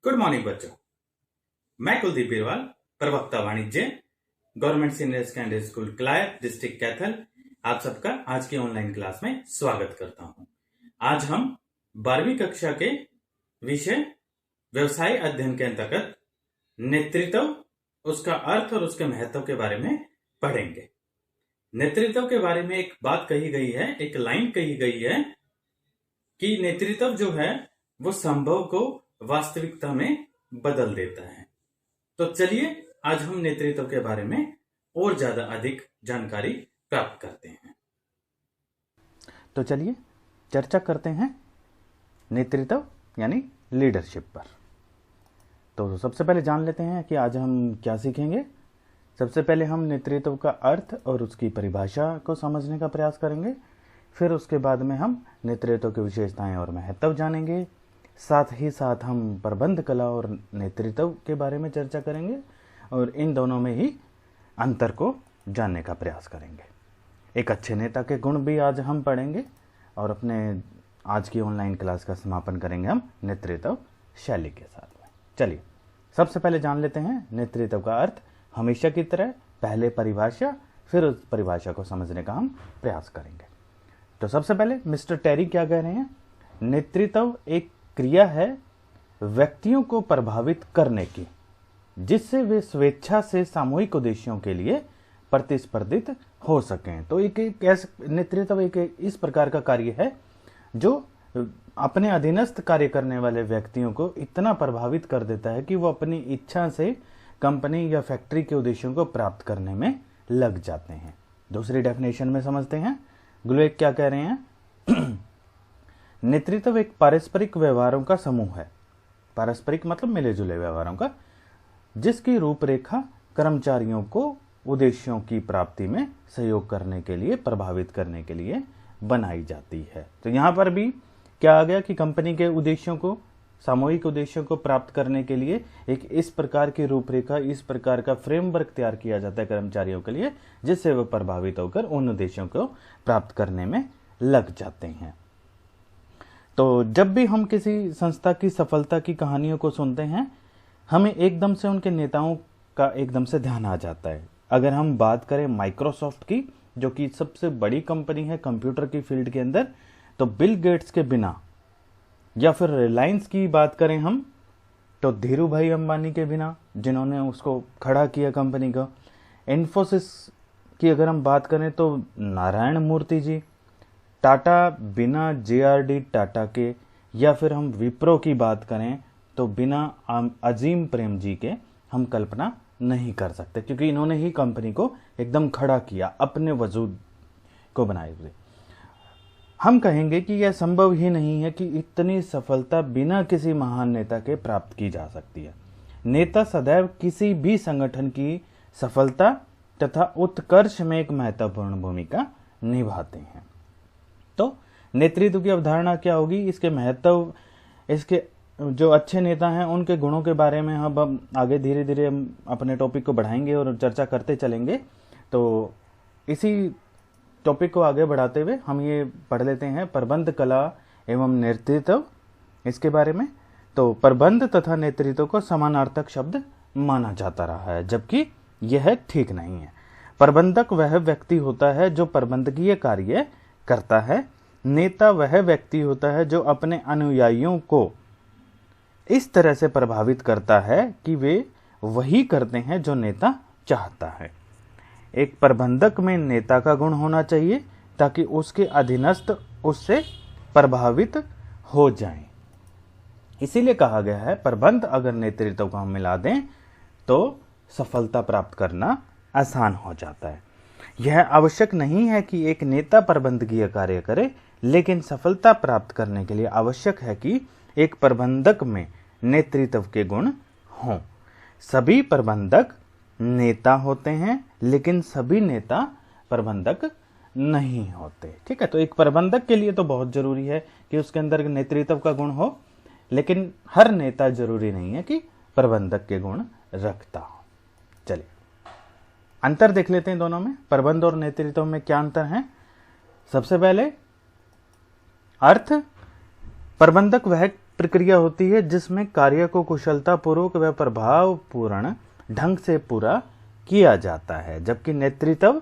Good morning बच्चों। मैं कुलदीप बिरवाल, प्रवक्ता वाणिज्य, government senior secondary school Kalayat, district Kaithal, आप सबका आज की ऑनलाइन क्लास में स्वागत करता हूं। आज हम 12वीं कक्षा के विषय व्यवसाय अध्ययन के अंतर्गत नेतृत्व, उसका अर्थ और उसके महत्व के बारे में पढ़ेंगे। नेतृत्व के बारे में एक बात कही गई है, एक लाइन कही गई है कि नेतृत्व जो है वो संभव को वास्तविकता में बदल देता है। तो चलिए आज हम नेतृत्व के बारे में और ज्यादा अधिक जानकारी प्राप्त करते हैं। तो चलिए चर्चा करते हैं नेतृत्व यानी लीडरशिप पर। तो सबसे पहले जान लेते हैं कि आज हम क्या सीखेंगे। सबसे पहले हम नेतृत्व का अर्थ और उसकी परिभाषा को समझने का प्रयास करेंगे। फिर उसके बाद में हम नेतृत्व की विशेषताएं और महत्व जानेंगे। साथ ही साथ हम प्रबंध कला और नेतृत्व के बारे में चर्चा करेंगे और इन दोनों में ही अंतर को जानने का प्रयास करेंगे। एक अच्छे नेता के गुण भी आज हम पढ़ेंगे और अपने आज की ऑनलाइन क्लास का समापन करेंगे हम नेतृत्व शैली के साथ में। चलिए सबसे पहले जान लेते हैं नेतृत्व का अर्थ। हमेशा की तरह पहले परिभाषा, फिर उस परिभाषा को समझने का हम प्रयास करेंगे। तो सबसे पहले मिस्टर टेरी क्या कह रहे हैं? नेतृत्व एक क्रिया है व्यक्तियों को प्रभावित करने की, जिससे वे स्वेच्छा से सामूहिक उद्देश्यों के लिए प्रतिस्पर्धित हो सकें। तो एक नेतृत्व एक इस प्रकार का कार्य है जो अपने अधीनस्थ कार्य करने वाले व्यक्तियों को इतना प्रभावित कर देता है कि वो अपनी इच्छा से कंपनी या फैक्ट्री के उद्देश्यों को प्राप्त करने में लग जाते हैं। दूसरी डेफिनेशन में समझते हैं। ग्लुएक क्या कह रहे हैं? नेतृत्व एक पारस्परिक व्यवहारों का समूह है। पारस्परिक मतलब मिले जुले व्यवहारों का, जिसकी रूपरेखा कर्मचारियों को उद्देश्यों की प्राप्ति में सहयोग करने के लिए, प्रभावित करने के लिए बनाई जाती है। तो यहाँ पर भी क्या आ गया कि कंपनी के उद्देश्यों को, सामूहिक उद्देश्यों को प्राप्त करने के लिए एक इस प्रकार की रूपरेखा, इस प्रकार का फ्रेमवर्क तैयार किया जाता है कर्मचारियों के लिए, जिससे वे प्रभावित होकर उन उद्देश्यों को प्राप्त करने में लग जाते हैं। तो जब भी हम किसी संस्था की सफलता की कहानियों को सुनते हैं, हमें एकदम से उनके नेताओं का एकदम से ध्यान आ जाता है। अगर हम बात करें माइक्रोसॉफ्ट की, जो कि सबसे बड़ी कंपनी है कंप्यूटर की फील्ड के अंदर, तो बिल गेट्स के बिना, या फिर रिलायंस की बात करें हम तो धीरू भाई अंबानी के बिना, जिन्होंने उसको खड़ा किया कंपनी को। इन्फोसिस की अगर हम बात करें तो नारायण मूर्ति जी। टाटा बिना JRD टाटा के, या फिर हम विप्रो की बात करें तो बिना अजीम प्रेम जी के हम कल्पना नहीं कर सकते, क्योंकि इन्होंने ही कंपनी को एकदम खड़ा किया, अपने वजूद को बनाए हुए। हम कहेंगे कि यह संभव ही नहीं है कि इतनी सफलता बिना किसी महान नेता के प्राप्त की जा सकती है। नेता सदैव किसी भी संगठन की सफलता तथा उत्कर्ष में एक महत्वपूर्ण भूमिका निभाते हैं। तो नेतृत्व की अवधारणा क्या होगी, इसके महत्व, इसके जो अच्छे नेता हैं उनके गुणों के बारे में हम आगे धीरे धीरे अपने टॉपिक को बढ़ाएंगे और चर्चा करते चलेंगे। तो इसी टॉपिक को आगे बढ़ाते हुए हम ये पढ़ लेते हैं प्रबंध कला एवं नेतृत्व, इसके बारे में। तो प्रबंध तथा नेतृत्व को समानार्थक शब्द माना जाता रहा है, जबकि यह ठीक नहीं है। प्रबंधक वह व्यक्ति होता है जो प्रबंधकीय कार्य करता है। नेता वह व्यक्ति होता है जो अपने अनुयायियों को इस तरह से प्रभावित करता है कि वे वही करते हैं जो नेता चाहता है। एक प्रबंधक में नेता का गुण होना चाहिए ताकि उसके अधीनस्थ उससे प्रभावित हो जाएं। इसीलिए कहा गया है प्रबंध अगर नेतृत्व को हम मिला दें तो सफलता प्राप्त करना आसान हो जाता है। यह आवश्यक नहीं है कि एक नेता प्रबंधकीय कार्य करे, लेकिन सफलता प्राप्त करने के लिए आवश्यक है कि एक प्रबंधक में नेतृत्व के गुण हों। सभी प्रबंधक नेता होते हैं, लेकिन सभी नेता प्रबंधक नहीं होते। ठीक है, तो एक प्रबंधक के लिए तो बहुत जरूरी है कि उसके अंदर नेतृत्व का गुण हो, लेकिन हर नेता जरूरी नहीं है कि प्रबंधक के गुण रखता हो। चलिए अंतर देख लेते हैं दोनों में, प्रबंध और नेतृत्व में क्या अंतर है। सबसे पहले अर्थ, प्रबंधक वह प्रक्रिया होती है जिसमें कार्य को कुशलतापूर्वक व प्रभावपूर्ण ढंग से पूरा किया जाता है, जबकि नेतृत्व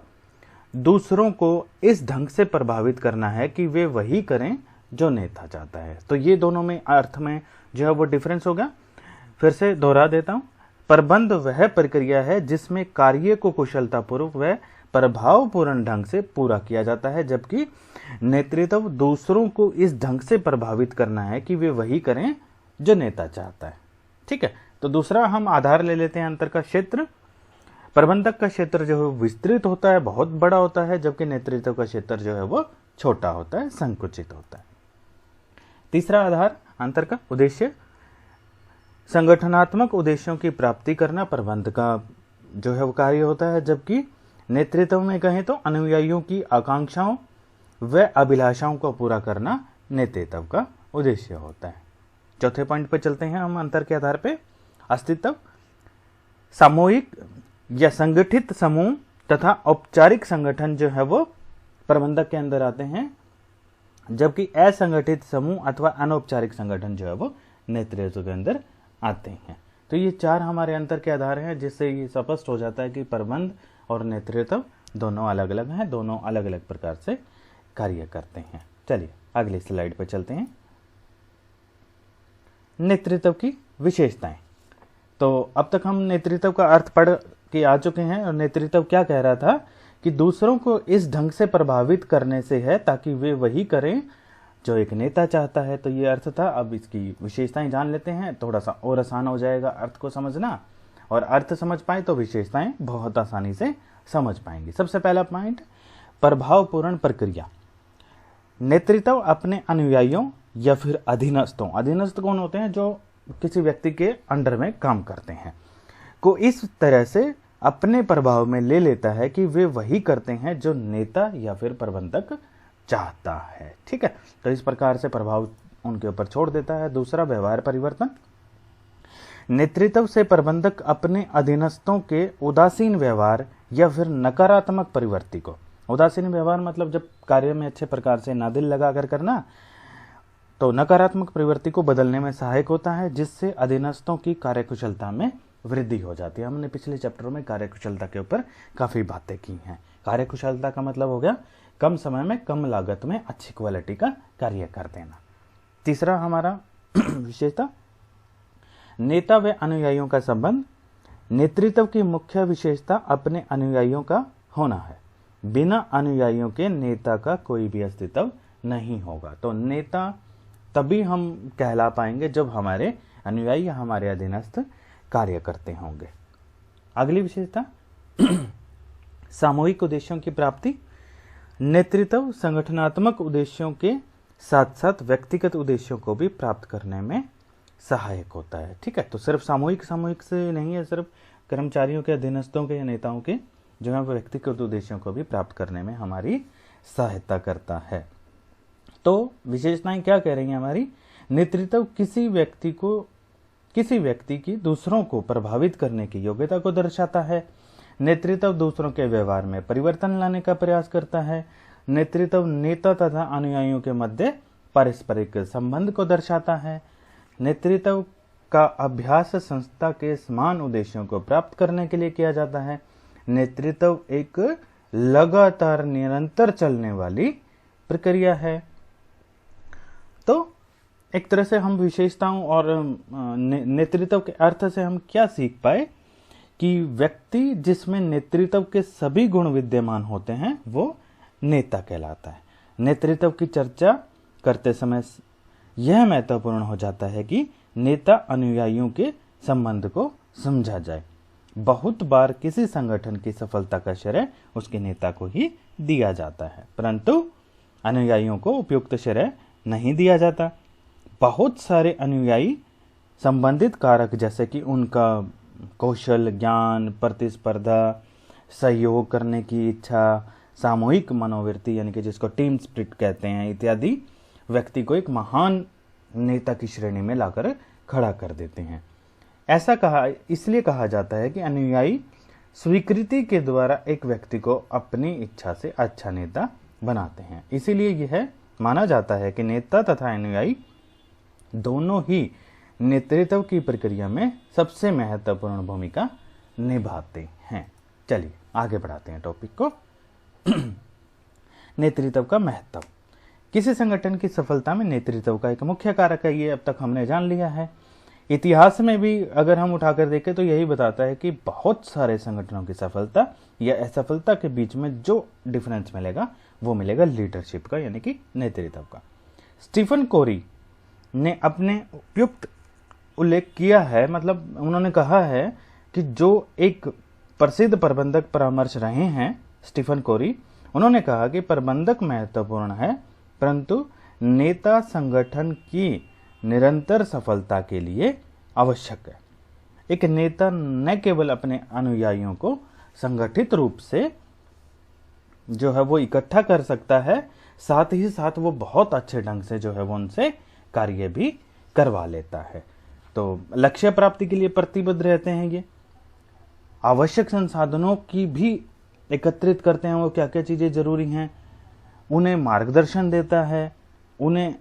दूसरों को इस ढंग से प्रभावित करना है कि वे वही करें जो नेता चाहता है। तो ये दोनों में अर्थ में जो है वो डिफरेंस होगा। फिर से दोहरा देता हूं, प्रबंध वह प्रक्रिया है जिसमें कार्य को कुशलतापूर्वक व प्रभावपूर्ण ढंग से पूरा किया जाता है, जबकि नेतृत्व दूसरों को इस ढंग से प्रभावित करना है कि वे वही करें जो नेता चाहता है। ठीक है, तो दूसरा हम आधार ले लेते हैं अंतर का क्षेत्र। प्रबंधक का क्षेत्र जो है विस्तृत होता है, बहुत बड़ा होता है, जबकि नेतृत्व का क्षेत्र जो है वो छोटा होता है, संकुचित होता है। तीसरा आधार अंतर का उद्देश्य, संगठनात्मक उद्देश्यों की प्राप्ति करना प्रबंध का जो है वो कार्य होता है, जबकि नेतृत्व में कहें तो अनुयायियों की आकांक्षाओं व अभिलाषाओं को पूरा करना नेतृत्व का उद्देश्य होता है। चौथे पॉइंट पे चलते हैं हम अंतर के आधार पे। अस्तित्व, सामूहिक या संगठित समूह तथा औपचारिक संगठन जो है वो प्रबंधक के अंदर आते हैं, जबकि असंगठित समूह अथवा अनौपचारिक संगठन जो है वो नेतृत्व के अंदर आते हैं। तो ये चार हमारे अंतर के आधार हैं, जिससे ये स्पष्ट हो जाता है कि प्रबंध और नेतृत्व दोनों अलग अलग हैं, दोनों अलग अलग प्रकार से कार्य करते हैं। चलिए अगली स्लाइड पर चलते हैं। नेतृत्व की विशेषताएं। तो अब तक हम नेतृत्व का अर्थ पढ़ के आ चुके हैं, और नेतृत्व क्या कह रहा था कि दूसरों को इस ढंग से प्रभावित करने से है ताकि वे वही करें जो एक नेता चाहता है। तो ये अर्थ था। अब इसकी विशेषताएं जान लेते हैं, थोड़ा सा और आसान हो जाएगा अर्थ को समझना, और अर्थ समझ पाए तो विशेषताएं बहुत आसानी से समझ पाएंगे। सबसे पहला पॉइंट, प्रभावपूर्ण प्रक्रिया। नेतृत्व अपने अनुयायियों या फिर अधीनस्थों, अधीनस्थ कौन होते हैं, जो किसी व्यक्ति के अंडर में काम करते हैं, को इस तरह से अपने प्रभाव में ले लेता है कि वे वही करते हैं जो नेता या फिर प्रबंधक चाहता है। ठीक है, तो इस प्रकार से प्रभाव उनके ऊपर छोड़ देता है। दूसरा, व्यवहार परिवर्तन। नेतृत्व से प्रबंधक अपने अधीनस्थों के उदासीन व्यवहार या फिर नकारात्मक प्रवृत्ति को, उदासीन व्यवहार मतलब जब कार्य में अच्छे प्रकार से ना दिल लगा कर करना, तो नकारात्मक प्रवृत्ति को बदलने में सहायक होता है, जिससे अधीनस्थों की कार्यकुशलता में वृद्धि हो जाती है। हमने पिछले चैप्टर में कार्यकुशलता के ऊपर काफी बातें की हैं। कार्यकुशलता का मतलब हो गया कम समय में कम लागत में अच्छी क्वालिटी का कार्य कर देना। तीसरा हमारा विशेषता, नेता व अनुयायियों का संबंध। नेतृत्व की मुख्य विशेषता अपने अनुयायियों का होना है। बिना अनुयायियों के नेता का कोई भी अस्तित्व नहीं होगा। तो नेता तभी हम कहला पाएंगे जब हमारे अनुयायी या हमारे अधीनस्थ कार्य करते होंगे। अगली विशेषता, सामूहिक उद्देश्यों की प्राप्ति। नेतृत्व संगठनात्मक उद्देश्यों के साथ साथ व्यक्तिगत उद्देश्यों को भी प्राप्त करने में सहायक होता है। ठीक है, तो सिर्फ सामूहिक से नहीं है, सिर्फ कर्मचारियों के, अधीनस्थों के या नेताओं के जो है व्यक्तिगत उद्देश्यों को भी प्राप्त करने में हमारी सहायता करता है। तो विशेषताएं क्या कह रही हैं हमारी, नेतृत्व किसी व्यक्ति की दूसरों को प्रभावित करने की योग्यता को दर्शाता है। नेतृत्व दूसरों के व्यवहार में परिवर्तन लाने का प्रयास करता है। नेतृत्व नेता तथा अनुयायियों के मध्य पारस्परिक संबंध को दर्शाता है। नेतृत्व का अभ्यास संस्था के समान उद्देश्यों को प्राप्त करने के लिए किया जाता है। नेतृत्व एक लगातार निरंतर चलने वाली प्रक्रिया है। तो एक तरह से हम विशेषताओं और नेतृत्व के अर्थ से हम क्या सीख पाए कि व्यक्ति जिसमें नेतृत्व के सभी गुण विद्यमान होते हैं वो नेता कहलाता है। नेतृत्व की चर्चा करते समय यह महत्वपूर्ण हो जाता है कि नेता अनुयायियों के संबंध को समझा जाए। बहुत बार किसी संगठन की सफलता का श्रेय उसके नेता को ही दिया जाता है, परंतु अनुयायियों को उपयुक्त श्रेय नहीं दिया जाता। बहुत सारे अनुयायी संबंधित कारक जैसे कि उनका कौशल, ज्ञान, प्रतिस्पर्धा, सहयोग करने की इच्छा, सामूहिक मनोवृत्ति यानी कि जिसको टीम स्पिरिट कहते हैं इत्यादि, व्यक्ति को एक महान नेता की श्रेणी में लाकर खड़ा कर देते हैं। ऐसा इसलिए कहा जाता है कि अनुयायी स्वीकृति के द्वारा एक व्यक्ति को अपनी इच्छा से अच्छा नेता बनाते हैं। इसीलिए यह माना जाता है कि नेता तथा अनुयायी दोनों ही नेतृत्व की प्रक्रिया में सबसे महत्वपूर्ण भूमिका निभाते हैं। चलिए आगे बढ़ाते हैं टॉपिक को। नेतृत्व का महत्व। किसी संगठन की सफलता में नेतृत्व का एक मुख्य कारक है, ये अब तक हमने जान लिया है। इतिहास में भी अगर हम उठाकर देखें तो यही बताता है कि बहुत सारे संगठनों की सफलता या असफलता के बीच में जो डिफरेंस मिलेगा वो मिलेगा लीडरशिप का, यानी कि नेतृत्व का। स्टीफन कोरी ने अपने उपयुक्त उल्लेख किया है, मतलब उन्होंने कहा है कि जो एक प्रसिद्ध प्रबंधक परामर्श रहे हैं स्टीफन कोरी, उन्होंने कहा कि प्रबंधक महत्वपूर्ण है परंतु नेता संगठन की निरंतर सफलता के लिए आवश्यक है। एक नेता न केवल अपने अनुयायियों को संगठित रूप से जो है वो इकट्ठा कर सकता है, साथ ही साथ वो बहुत अच्छे ढंग से जो है वो उनसे कार्य भी करवा लेता है। तो लक्ष्य प्राप्ति के लिए प्रतिबद्ध रहते हैं, ये आवश्यक संसाधनों की भी एकत्रित करते हैं, वो क्या क्या चीजें जरूरी हैं, उन्हें मार्गदर्शन देता है, उन्हें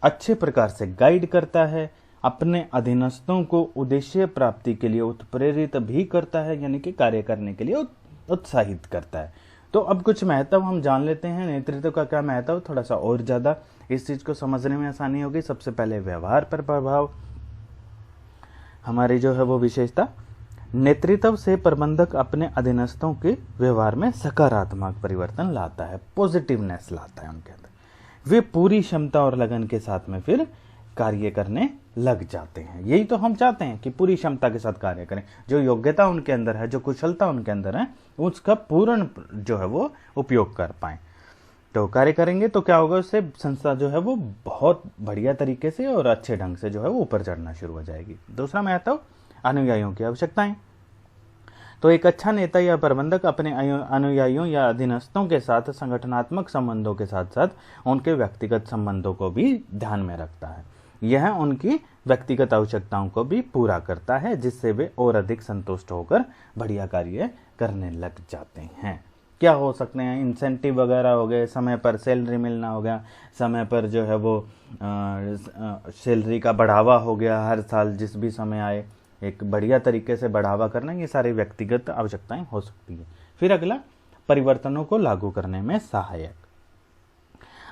अच्छे प्रकार से गाइड करता है, अपने अधीनस्थों को उद्देश्य प्राप्ति के लिए उत्प्रेरित भी करता है, यानी कि कार्य करने के लिए उत्साहित करता है। तो अब कुछ महत्व हम जान लेते हैं। नेतृत्व का क्या महत्व, थोड़ा सा और ज्यादा इस चीज को समझने में आसानी होगी। सबसे पहले व्यवहार पर प्रभाव, हमारी जो है वो विशेषता। नेतृत्व से प्रबंधक अपने अधीनस्थों के व्यवहार में सकारात्मक परिवर्तन लाता है, पॉजिटिवनेस लाता है उनके अंदर। वे पूरी क्षमता और लगन के साथ में फिर कार्य करने लग जाते हैं। यही तो हम चाहते हैं कि पूरी क्षमता के साथ कार्य करें, जो योग्यता उनके अंदर है, जो कुशलता उनके अंदर है, उसका पूर्ण जो है वो उपयोग कर पाए। तो कार्य करेंगे तो क्या होगा, उससे संस्था जो है वो बहुत बढ़िया तरीके से और अच्छे ढंग से जो है वो ऊपर चढ़ना शुरू हो जाएगी। दूसरा महत्व, अनुयायियों की आवश्यकताएं। तो एक अच्छा नेता या प्रबंधक अपने अनुयायियों या अधीनस्थों के साथ संगठनात्मक संबंधों के साथ साथ उनके व्यक्तिगत संबंधों को भी ध्यान में रखता है। यह उनकी व्यक्तिगत आवश्यकताओं को भी पूरा करता है, जिससे वे और अधिक संतुष्ट होकर बढ़िया कार्य करने लग जाते हैं। क्या हो सकते हैं, इंसेंटिव वगैरह हो गए, समय पर सैलरी मिलना हो गया, समय पर जो है वो सैलरी का बढ़ावा हो गया, हर साल जिस भी समय आए एक बढ़िया तरीके से बढ़ावा करना, ये सारी व्यक्तिगत आवश्यकताएं हो सकती है। फिर अगला, परिवर्तनों को लागू करने में सहायक।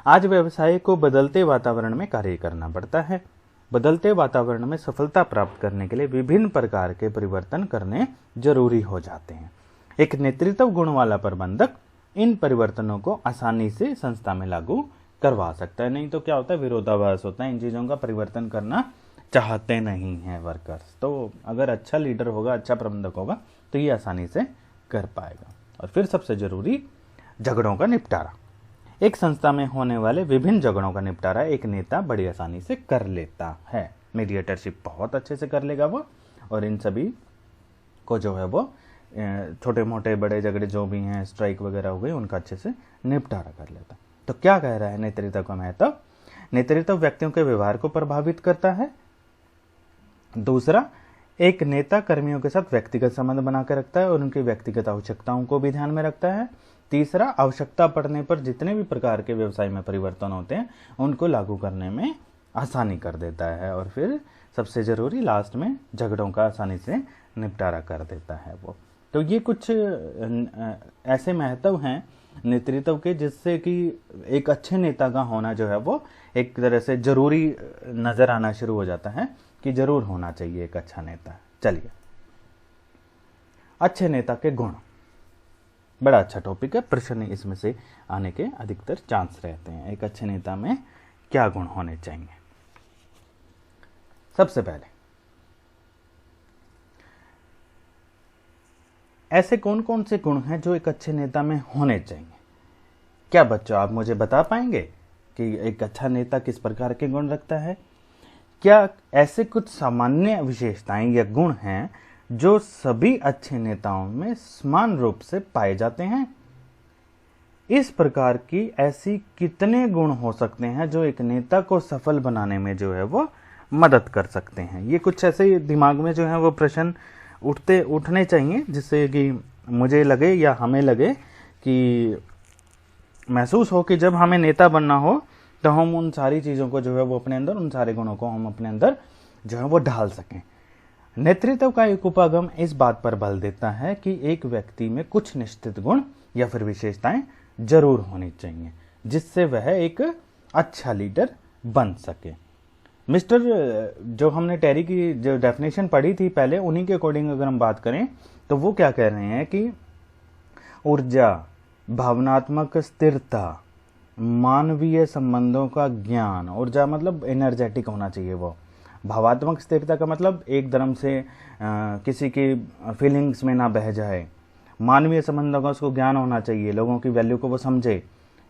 आज व्यवसाय को बदलते वातावरण में कार्य करना पड़ता है। बदलते वातावरण में सफलता प्राप्त करने के लिए विभिन्न प्रकार के परिवर्तन करने जरूरी हो जाते हैं। एक नेतृत्व गुण वाला प्रबंधक इन परिवर्तनों को आसानी से संस्था में लागू करवा सकता है। नहीं तो क्या होता है, विरोधाभास होता है, इन चीजों का परिवर्तन करना चाहते नहीं हैं वर्कर्स। तो अगर अच्छा लीडर होगा, अच्छा प्रबंधक होगा तो ये आसानी से कर पाएगा। और फिर सबसे जरूरी, झगड़ों का निपटारा। एक संस्था में होने वाले विभिन्न झगड़ों का निपटारा एक नेता बड़ी आसानी से कर लेता है। मीडिएटरशिप बहुत अच्छे से कर लेगा वो, और इन सभी को जो है वो छोटे मोटे बड़े झगड़े जो भी हैं, स्ट्राइक वगैरह हो गए, उनका अच्छे से निपटारा कर लेता। तो क्या कह रहा है नेतृत्व का महत्व? नेतृत्व व्यक्तियों के व्यवहार को प्रभावित करता है। दूसरा, एक नेता कर्मियों के साथ व्यक्तिगत संबंध बनाकर रखता है और उनकी व्यक्तिगत आवश्यकताओं को भी ध्यान में रखता है। तीसरा, आवश्यकता पड़ने पर जितने भी प्रकार के व्यवसाय में परिवर्तन होते हैं उनको लागू करने में आसानी कर देता है। और फिर सबसे जरूरी, लास्ट में, झगड़ों का आसानी से निपटारा कर देता है वो। तो ये कुछ ऐसे महत्व हैं नेतृत्व के, जिससे कि एक अच्छे नेता का होना जो है वो एक तरह से जरूरी नजर आना शुरू हो जाता है कि जरूर होना चाहिए एक अच्छा नेता। चलिए, अच्छे नेता के गुण, बड़ा अच्छा टॉपिक है, प्रश्न इसमें से आने के अधिकतर चांस रहते हैं। एक अच्छे नेता में क्या गुण होने चाहिए? सबसे पहले, ऐसे कौन कौन से गुण हैं जो एक अच्छे नेता में होने चाहिए? क्या बच्चों आप मुझे बता पाएंगे कि एक अच्छा नेता किस प्रकार के गुण रखता है? क्या ऐसे कुछ सामान्य विशेषताएं या गुण हैं जो सभी अच्छे नेताओं में समान रूप से पाए जाते हैं? इस प्रकार की ऐसी कितने गुण हो सकते हैं जो एक नेता को सफल बनाने में जो है वो मदद कर सकते हैं? ये कुछ ऐसे दिमाग में जो है वो प्रश्न उठने चाहिए, जिससे कि मुझे लगे या हमें लगे कि महसूस हो कि जब हमें नेता बनना हो तो हम उन सारी चीज़ों को जो है वो अपने अंदर, उन सारे गुणों को हम अपने अंदर जो है वो ढाल सकें। नेतृत्व का एक उपागम इस बात पर बल देता है कि एक व्यक्ति में कुछ निश्चित गुण या फिर विशेषताएं जरूर होनी चाहिए जिससे वह एक अच्छा लीडर बन सके। मिस्टर जो हमने टेरी की जो डेफिनेशन पढ़ी थी पहले, उन्हीं के अकॉर्डिंग अगर हम बात करें तो वो क्या कह रहे हैं कि ऊर्जा, भावनात्मक स्थिरता, मानवीय संबंधों का ज्ञान, ऊर्जा मतलब एनर्जेटिक होना चाहिए वो, भावात्मक स्थिरता का मतलब एकदम से किसी की फीलिंग्स में ना बह जाए, मानवीय संबंधों का उसको ज्ञान होना चाहिए, लोगों की वैल्यू को वो समझे,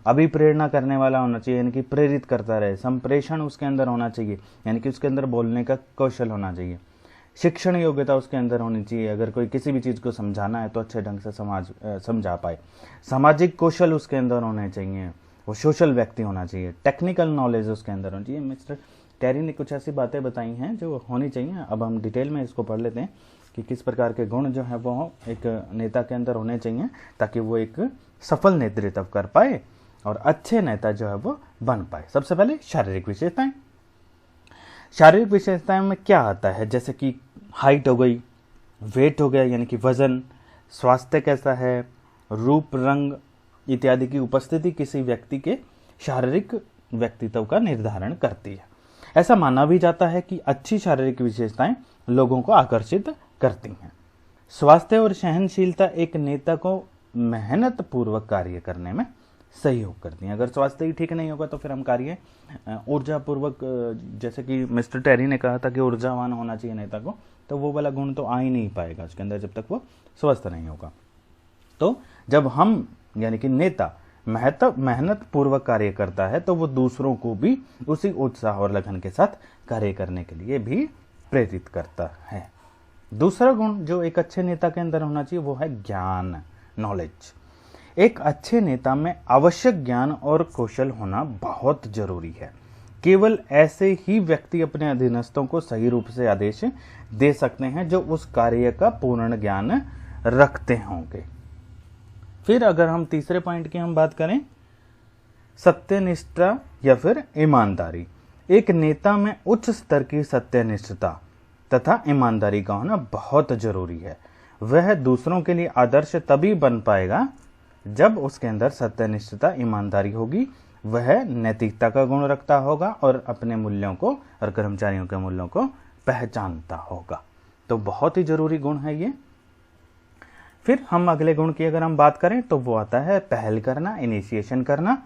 अभिप्रेरणा करने वाला होना चाहिए यानी कि प्रेरित करता रहे, संप्रेषण उसके अंदर होना चाहिए यानी कि उसके अंदर बोलने का कौशल होना चाहिए, शिक्षण योग्यता उसके अंदर होनी चाहिए, अगर कोई किसी भी चीज़ को समझाना है तो अच्छे ढंग से समझा पाए, सामाजिक कौशल उसके अंदर होने चाहिए, वो सोशल व्यक्ति होना चाहिए, टेक्निकल नॉलेज उसके अंदर होनी चाहिए। मिस्टर टेरी ने कुछ ऐसी बातें बताई हैं जो होनी चाहिए। अब हम डिटेल में इसको पढ़ लेते हैं कि किस प्रकार के गुण जो है वो एक नेता के अंदर होने चाहिए ताकि वो एक सफल नेतृत्व कर पाए और अच्छे नेता जो है वो बन पाए। सबसे पहले शारीरिक विशेषताएं। शारीरिक विशेषताएं में क्या आता है, जैसे कि हाइट हो गई, वेट हो गया यानी कि वजन, स्वास्थ्य कैसा है, रूप रंग इत्यादि की उपस्थिति किसी व्यक्ति के शारीरिक व्यक्तित्व का निर्धारण करती है। ऐसा माना भी जाता है कि अच्छी शारीरिक विशेषताएं लोगों को आकर्षित करती हैं। स्वास्थ्य और सहनशीलता एक नेता को मेहनत पूर्वक कार्य करने में सहयोग करती हैं। अगर स्वास्थ्य ही ठीक नहीं होगा तो फिर हम कार्य ऊर्जा पूर्वक, जैसे कि मिस्टर टेरी ने कहा था कि ऊर्जावान होना चाहिए नेता को, तो वो वाला गुण तो आ ही नहीं पाएगा उसके अंदर जब तक वो स्वस्थ नहीं होगा। तो जब हम यानी कि नेता मेहनत पूर्वक कार्य करता है तो वो दूसरों को भी उसी उत्साह और लगन के साथ कार्य करने के लिए भी प्रेरित करता है। दूसरा गुण जो एक अच्छे नेता के अंदर होना चाहिए वो है ज्ञान, नॉलेज। एक अच्छे नेता में आवश्यक ज्ञान और कौशल होना बहुत जरूरी है। केवल ऐसे ही व्यक्ति अपने अधीनस्थों को सही रूप से आदेश दे सकते हैं जो उस कार्य का पूर्ण ज्ञान रखते होंगे। फिर अगर हम तीसरे पॉइंट की हम बात करें, सत्यनिष्ठा या फिर ईमानदारी। एक नेता में उच्च स्तर की सत्यनिष्ठता तथा ईमानदारी का होना बहुत जरूरी है। वह दूसरों के लिए आदर्श तभी बन पाएगा जब उसके अंदर सत्यनिष्ठता, ईमानदारी होगी, वह नैतिकता का गुण रखता होगा और अपने मूल्यों को और कर्मचारियों के मूल्यों को पहचानता होगा। तो बहुत ही जरूरी गुण है ये। फिर हम अगले गुण की अगर हम बात करें तो वो आता है पहल करना, इनिशिएशन करना।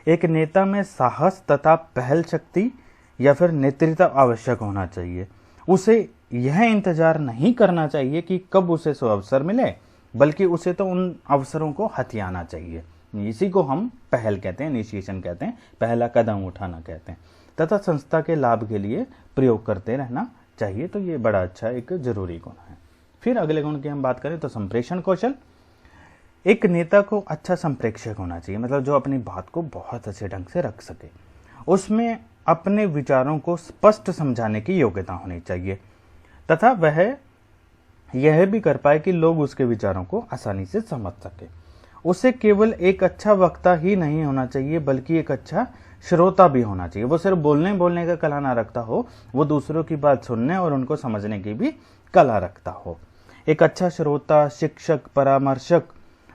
एक नेता में साहस तथा पहल शक्ति या फिर नेतृत्व आवश्यक होना चाहिए। उसे यह इंतजार नहीं करना चाहिए कि कब उसे सो अवसर मिले, बल्कि उसे तो उन अवसरों को हथियाना चाहिए। इसी को हम पहल कहते हैं, इनिशिएशन कहते हैं, पहला कदम उठाना कहते हैं, तथा संस्था के लाभ के लिए प्रयोग करते रहना चाहिए। तो ये बड़ा अच्छा एक जरूरी गुण है। फिर अगले गुण की हम बात करें तो संप्रेषण कौशल। एक नेता को अच्छा संप्रेषक होना चाहिए, मतलब जो अपनी बात को बहुत अच्छे ढंग से रख सके, उसमें अपने विचारों को स्पष्ट समझाने की योग्यता होनी चाहिए तथा वह यह भी कर पाए कि लोग उसके विचारों को आसानी से समझ सके। उसे केवल एक अच्छा वक्ता ही नहीं होना चाहिए बल्कि एक अच्छा श्रोता भी होना चाहिए। वो सिर्फ बोलने का कला ना रखता हो, वो दूसरों की बात सुनने और उनको समझने की भी कला रखता हो। एक अच्छा श्रोता, शिक्षक, परामर्शक,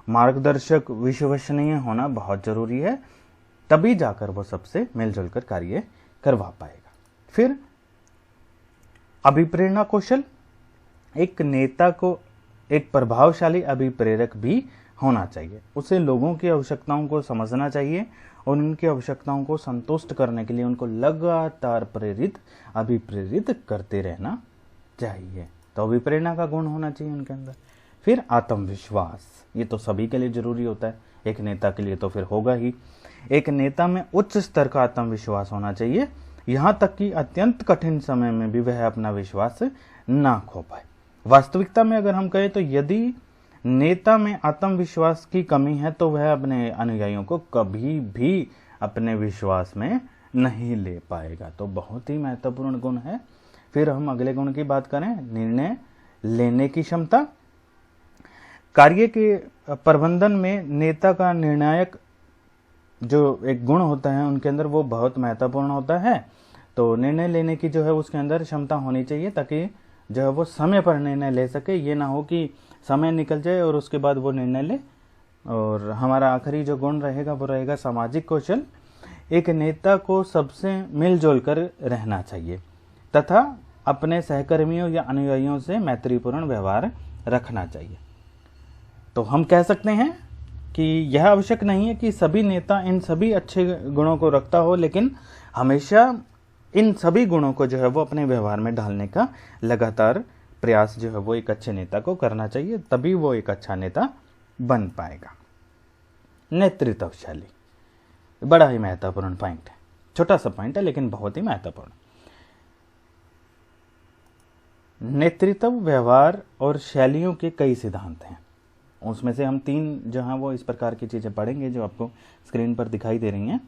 मार्गदर्शक, विश्वसनीय होना बहुत जरूरी है, तभी जाकर वो सबसे मिलजुल कर कार्य करवा पाएगा। फिर अभिप्रेरणा कौशल। एक नेता को एक प्रभावशाली अभिप्रेरक भी होना चाहिए। उसे लोगों की आवश्यकताओं को समझना चाहिए और उनकी आवश्यकताओं को संतुष्ट करने के लिए उनको लगातार अभिप्रेरित करते रहना चाहिए। तो अभिप्रेरणा का गुण होना चाहिए उनके अंदर। फिर आत्मविश्वास, ये तो सभी के लिए जरूरी होता है, एक नेता के लिए तो फिर होगा ही। एक नेता में उच्च स्तर का आत्मविश्वास होना चाहिए, यहाँ तक कि अत्यंत कठिन समय में भी वह अपना विश्वास ना खो पाए। वास्तविकता में अगर हम कहें तो यदि नेता में आत्मविश्वास की कमी है तो वह अपने अनुयायियों को कभी भी अपने विश्वास में नहीं ले पाएगा। तो बहुत ही महत्वपूर्ण गुण है। फिर हम अगले गुण की बात करें, निर्णय लेने की क्षमता। कार्य के प्रबंधन में नेता का निर्णायक जो एक गुण होता है उनके अंदर वो बहुत महत्वपूर्ण होता है। तो निर्णय लेने की जो है उसके अंदर क्षमता होनी चाहिए, ताकि जो है वो समय पर निर्णय ले सके। ये ना हो कि समय निकल जाए और उसके बाद वो निर्णय ले। और हमारा आखिरी जो गुण रहेगा वो रहेगा सामाजिक कौशल। एक नेता को सबसे मिलजुल कर रहना चाहिए तथा अपने सहकर्मियों या अनुयायियों से मैत्रीपूर्ण व्यवहार रखना चाहिए। तो हम कह सकते हैं कि यह आवश्यक नहीं है कि सभी नेता इन सभी अच्छे गुणों को रखता हो, लेकिन हमेशा इन सभी गुणों को जो है वो अपने व्यवहार में ढालने का लगातार प्रयास जो है वो एक अच्छे नेता को करना चाहिए, तभी वो एक अच्छा नेता बन पाएगा। नेतृत्व शैली बड़ा ही महत्वपूर्ण पॉइंट है, छोटा सा पॉइंट है लेकिन बहुत ही महत्वपूर्ण। नेतृत्व व्यवहार और शैलियों के कई सिद्धांत हैं, उसमें से हम 3 जो हैं वो इस प्रकार की चीज़ें पढ़ेंगे जो आपको स्क्रीन पर दिखाई दे रही हैं।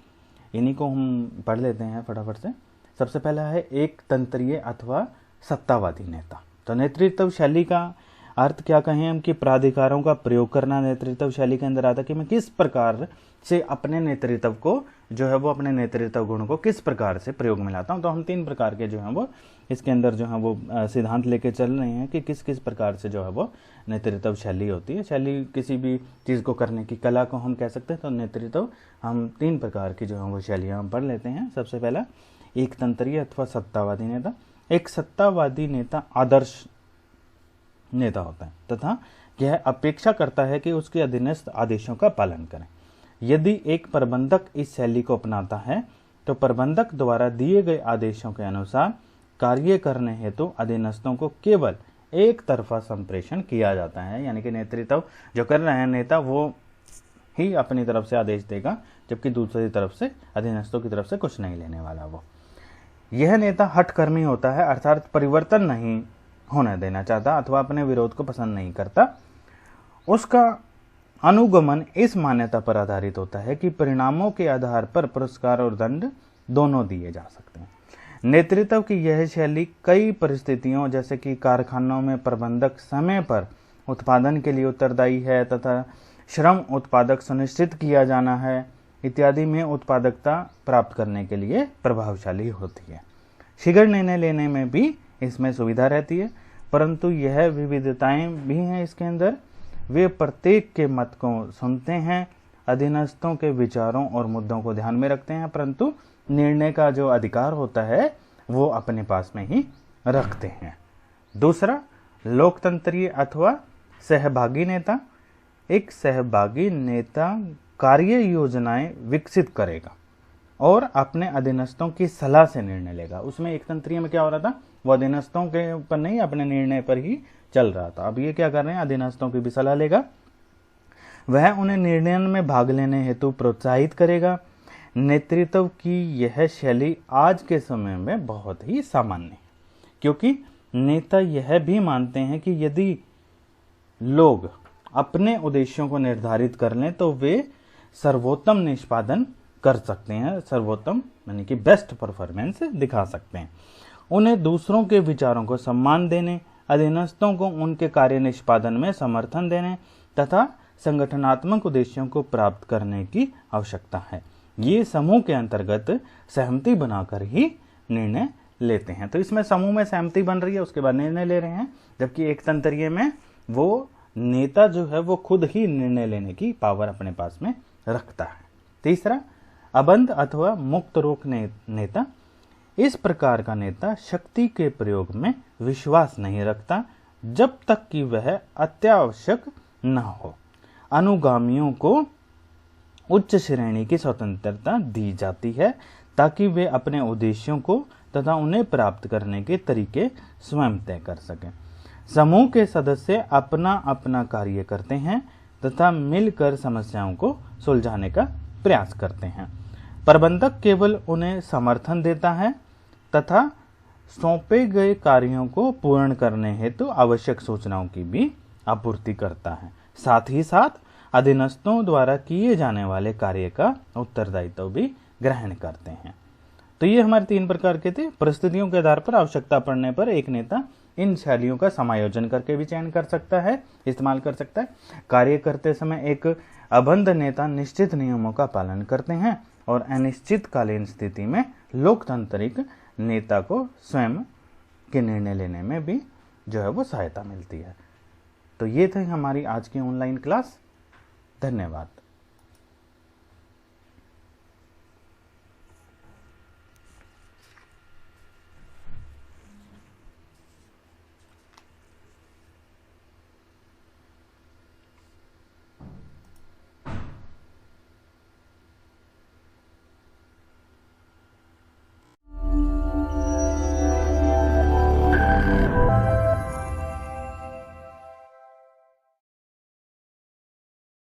इन्हीं को हम पढ़ लेते हैं फटाफट से। सबसे पहला है एक तंत्रीय अथवा सत्तावादी नेता। तो नेतृत्व शैली का अर्थ क्या कहें हम कि प्राधिकारों का प्रयोग करना नेतृत्व शैली के अंदर आता है, कि मैं किस प्रकार से अपने नेतृत्व को जो है वो अपने नेतृत्व गुण को किस प्रकार से प्रयोग में लाता हूँ। तो हम 3 प्रकार के जो हैं वो इसके अंदर जो है वो सिद्धांत लेके चल रहे हैं कि किस किस प्रकार से जो है वो नेतृत्व शैली होती है। शैली किसी भी चीज़ को करने की कला को हम कह सकते हैं। तो नेतृत्व हम 3 प्रकार की जो है वो शैलियाँ हम पढ़ लेते हैं। सबसे पहला एक तंत्रीय अथवा सत्तावादी नेता। एक सत्तावादी नेता आदर्श नेता होता है तथा यह अपेक्षा करता है कि उसके अधीनस्थ आदेशों का पालन करें। यदि एक प्रबंधक इस शैली को अपनाता है तो प्रबंधक द्वारा दिए गए आदेशों के अनुसार कार्य करने हेतु अधीनस्थों को केवल एक तरफा संप्रेषण किया जाता है। यानी कि नेतृत्व जो कर रहे हैं नेता वो ही अपनी तरफ से आदेश देगा, जबकि दूसरी तरफ से अधीनस्थों की तरफ से कुछ नहीं लेने वाला वो। यह नेता हठकर्मी होता है, अर्थात परिवर्तन नहीं होने देना चाहता अथवा अपने विरोध को पसंद नहीं करता। उसका अनुगमन इस मान्यता पर आधारित होता है कि परिणामों के आधार पर पुरस्कार और दंड दोनों दिए जा सकते हैं। नेतृत्व की यह शैली कई परिस्थितियों जैसे कि कारखानों में प्रबंधक समय पर उत्पादन के लिए उत्तरदायी है तथा श्रम उत्पादक सुनिश्चित किया जाना है इत्यादि में उत्पादकता प्राप्त करने के लिए प्रभावशाली होती है। शीघ्र निर्णय लेने में भी इसमें सुविधा रहती है, परंतु यह विविधताएं भी हैं इसके अंदर। वे प्रत्येक के मत को सुनते हैं, अधीनस्थों के विचारों और मुद्दों को ध्यान में रखते हैं, परंतु निर्णय का जो अधिकार होता है वो अपने पास में ही रखते हैं। दूसरा लोकतंत्रीय अथवा सहभागी नेता। एक सहभागी नेता कार्य योजनाएं विकसित करेगा और अपने अधीनस्थों की सलाह से निर्णय लेगा। उसमें एक तंत्रीय में क्या हो रहा था, वो अधीनस्थों के ऊपर नहीं अपने निर्णय पर ही चल रहा था। अब ये क्या कर रहे हैं, अधीनस्थों की भी सलाह लेगा, वह उन्हें निर्णय में भाग लेने हेतु प्रोत्साहित करेगा। नेतृत्व की यह शैली आज के समय में बहुत ही सामान्य है, क्योंकि नेता यह भी मानते हैं कि यदि लोग अपने उद्देश्यों को निर्धारित कर लें तो वे सर्वोत्तम निष्पादन कर सकते हैं, सर्वोत्तम यानी कि बेस्ट परफॉर्मेंस दिखा सकते हैं। उन्हें दूसरों के विचारों को सम्मान देने, अधीनस्थों को उनके कार्य निष्पादन में समर्थन देने तथा संगठनात्मक उद्देश्यों को प्राप्त करने की आवश्यकता है। ये समूह के अंतर्गत सहमति बनाकर ही निर्णय लेते हैं। तो इसमें समूह में सहमति बन रही है, उसके बाद निर्णय ले रहे हैं, जबकि एक तंत्रीय में वो नेता जो है वो खुद ही निर्णय लेने की पावर अपने पास में रखता है। तीसरा अबंध अथवा मुक्त रोक नेता। इस प्रकार का नेता शक्ति के प्रयोग में विश्वास नहीं रखता जब तक कि वह अत्यावश्यक न हो। अनुगामियों को उच्च श्रेणी की स्वतंत्रता दी जाती है ताकि वे अपने उद्देश्यों को तथा उन्हें प्राप्त करने के तरीके स्वयं तय कर सकें। समूह के सदस्य अपना अपना कार्य करते हैं तथा मिलकर समस्याओं को सुलझाने का प्रयास करते हैं। प्रबंधक केवल उन्हें समर्थन देता है तथा सौंपे गए कार्यों को पूर्ण करने हेतु आवश्यक सूचनाओं की भी आपूर्ति करता है। साथ ही साथ अधीनस्थों द्वारा किए जाने वाले कार्य का उत्तरदायित्व भी ग्रहण करते हैं। तो ये हमारे 3 प्रकार के थे। परिस्थितियों के आधार पर आवश्यकता पड़ने पर एक नेता इन शैलियों का समायोजन करके भी चयन कर सकता है, इस्तेमाल कर सकता है। कार्य करते समय एक अबंध नेता निश्चित नियमों का पालन करते हैं और अनिश्चितकालीन स्थिति में लोकतांत्रिक नेता को स्वयं के निर्णय लेने में भी जो है वो सहायता मिलती है। तो ये थी हमारी आज की ऑनलाइन क्लास। धन्यवाद।